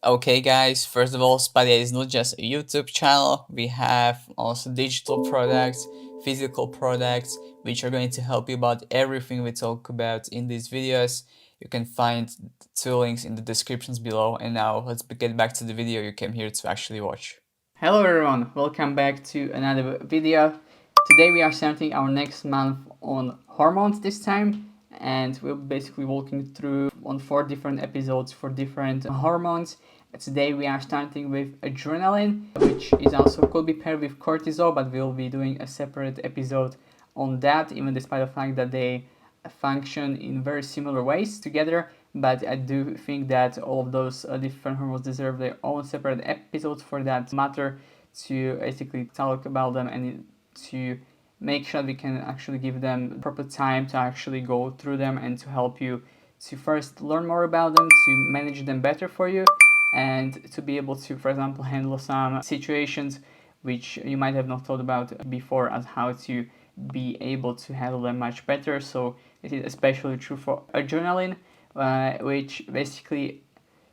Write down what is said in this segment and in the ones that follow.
Okay, guys, first of all, Spadia is not just a YouTube channel. We have also digital products, physical products, which are going to help you about everything we talk about in these videos. You can find two links in the descriptions below. And now let's get back to the video you came here to actually watch. Hello everyone, welcome back to another video. Today we are starting our next month on hormones this time, and we'll basically walking through on 4 different episodes for different hormones. Today we are starting with adrenaline, which is also could be paired with cortisol, but we'll be doing a separate episode on that, even despite the fact that they function in very similar ways together. But I do think that all of those different hormones deserve their own separate episodes for that matter, to basically talk about them and to make sure we can actually give them proper time to actually go through them and to help you to first learn more about them, to manage them better for you, and to be able to, for example, handle some situations which you might have not thought about before, as how to be able to handle them much better. So it is especially true for adrenaline, which basically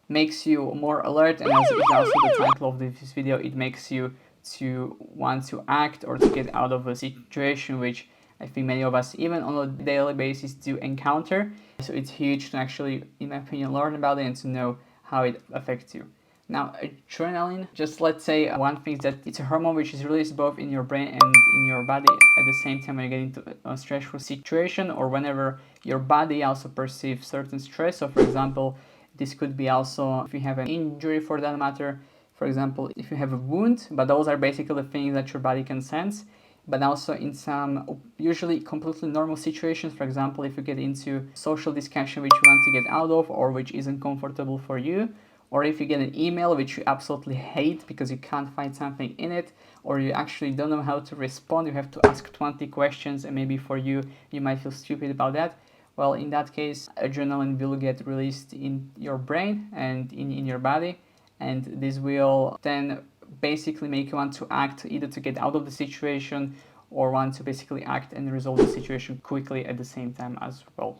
makes you more alert, and as is also the title of this video, it makes you to want to act or to get out of a situation which I think many of us, even on a daily basis, do encounter. So it's huge to actually, in my opinion, learn about it and to know how it affects you. Now, adrenaline, just let's say one thing is that it's a hormone which is released both in your brain and in your body at the same time when you get into a stressful situation, or whenever your body also perceives certain stress. So for example, this could be also if you have an injury, for that matter. For example, if you have a wound, but those are basically the things that your body can sense. But also in some usually completely normal situations, for example, if you get into social discussion which you want to get out of or which isn't comfortable for you, or if you get an email which you absolutely hate because you can't find something in it, or you actually don't know how to respond, you have to ask 20 questions, and maybe for you, you might feel stupid about that. Well, in that case, adrenaline will get released in your brain and in your body, and this will then basically make you want to act, either to get out of the situation or want to basically act and resolve the situation quickly at the same time as well.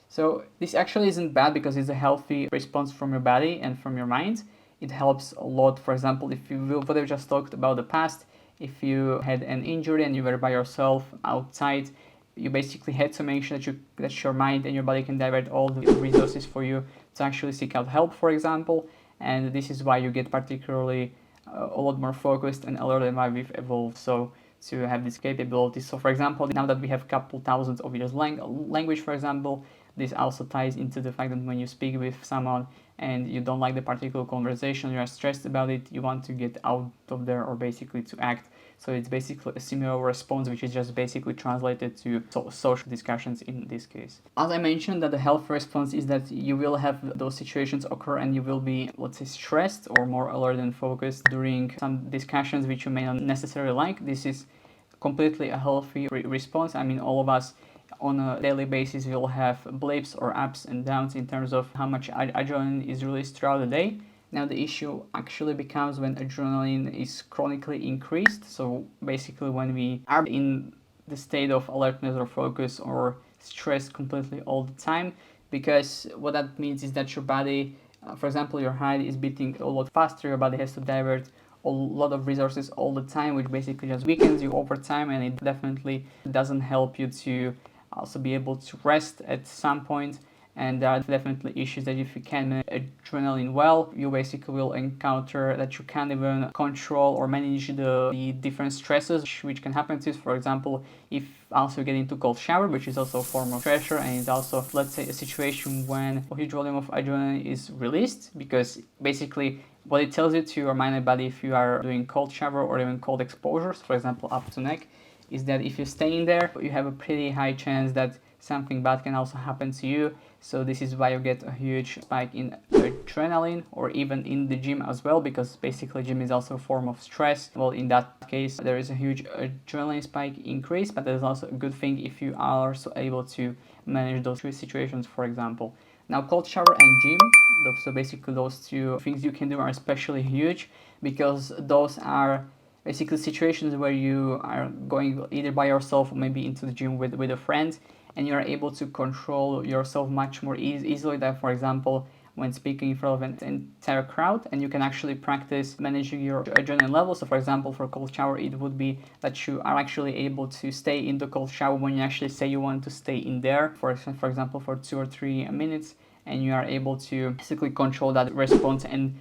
So this actually isn't bad because it's a healthy response from your body and from your mind. It helps a lot. For example, if you will, what I just talked about the past, if you had an injury and you were by yourself outside, you basically had to make sure that your mind and your body can divert all the resources for you to actually seek out help, for example. And this is why you get particularly a lot more focused and alert, and why we've evolved so to have this capability. So for example, now that we have a couple thousands of years language, for example, this also ties into the fact that when you speak with someone and you don't like the particular conversation, you are stressed about it, you want to get out of there or basically to act. So it's basically a similar response, which is just basically translated to social discussions in this case. As I mentioned, that the health response is that you will have those situations occur and you will be, let's say, stressed or more alert and focused during some discussions which you may not necessarily like. This is completely a healthy response. I mean, all of us on a daily basis will have blips or ups and downs in terms of how much adrenaline is released throughout the day. Now the issue actually becomes when adrenaline is chronically increased. So basically when we are in the state of alertness or focus or stress completely all the time, because what that means is that your body, for example, your heart is beating a lot faster, your body has to divert a lot of resources all the time, which basically just weakens you over time, and it definitely doesn't help you to also be able to rest at some point. And there are definitely issues that if you can manage adrenaline well, you basically will encounter that you can't even control or manage the different stresses which can happen to you. For example, if also you get into cold shower, which is also a form of pressure, and it's also, let's say, a situation when a huge volume of adrenaline is released, because basically what it tells you to your mind and body if you are doing cold shower or even cold exposures, for example, up to neck, is that if you stay in there, you have a pretty high chance that something bad can also happen to you. So this is why you get a huge spike in adrenaline, or even in the gym as well, because basically gym is also a form of stress. Well, in that case, there is a huge adrenaline spike increase, but that is also a good thing if you are also able to manage those three situations, for example. Now, cold shower and gym, so basically those two things you can do are especially huge, because those are basically situations where you are going either by yourself or maybe into the gym with a friend, and you're able to control yourself much more easily than, for example, when speaking in front of an entire crowd, and you can actually practice managing your adrenaline level. So for example, for cold shower, it would be that you are actually able to stay in the cold shower when you actually say you want to stay in there, for example, for 2 or 3 minutes, and you are able to basically control that response. And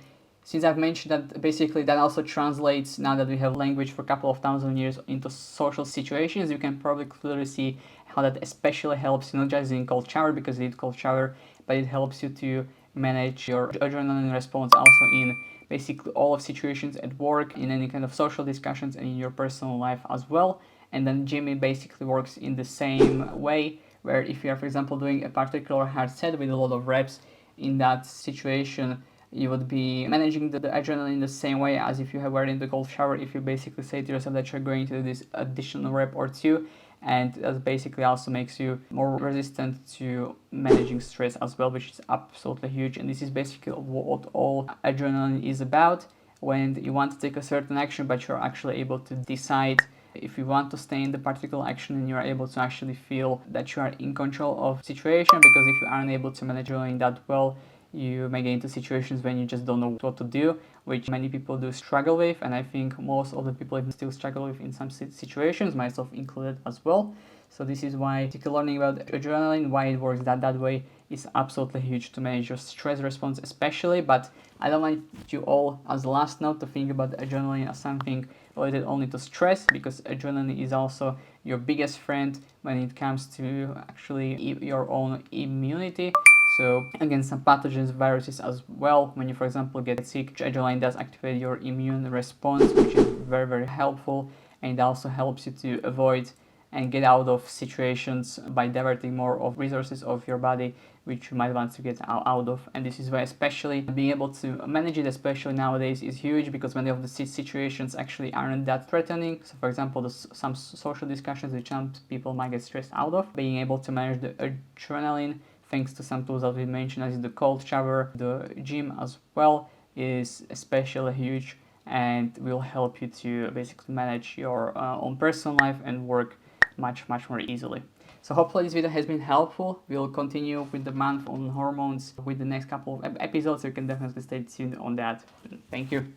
since I've mentioned that, basically that also translates, now that we have language for a couple of thousand years, into social situations, you can probably clearly see how that especially helps, not just in cold shower because it's cold shower, but it helps you to manage your adrenaline response also in basically all of situations at work, in any kind of social discussions, and in your personal life as well. And then Jimmy basically works in the same way, where if you are, for example, doing a particular hard set with a lot of reps, in that situation you would be managing the adrenaline in the same way as if you were in the cold shower. If you basically say to yourself that you're going to do this additional rep or two, and that basically also makes you more resistant to managing stress as well, which is absolutely huge. And this is basically what all adrenaline is about. When you want to take a certain action, but you're actually able to decide if you want to stay in the particular action, and you're able to actually feel that you are in control of the situation, because if you aren't able to manage adrenaline that well, you may get into situations when you just don't know what to do, which many people do struggle with, and I think most of the people even still struggle with in some situations, myself included as well. So this is why learning about adrenaline, why it works that way, is absolutely huge to manage your stress response especially. But I don't want you all, as a last note, to think about adrenaline as something related only to stress, because adrenaline is also your biggest friend when it comes to actually your own immunity. So against some pathogens, viruses as well. When you, for example, get sick, adrenaline does activate your immune response, which is very, very helpful. And it also helps you to avoid and get out of situations by diverting more of resources of your body, which you might want to get out of. And this is why especially being able to manage it, especially nowadays, is huge, because many of the situations actually aren't that threatening. So for example, some social discussions which some people might get stressed out of, being able to manage the adrenaline thanks to some tools that we mentioned, as the cold shower, the gym as well, is especially huge, and will help you to basically manage your own personal life and work much more easily. So hopefully this video has been helpful. We'll continue with the month on hormones with the next couple of episodes, so you can definitely stay tuned on that. Thank you.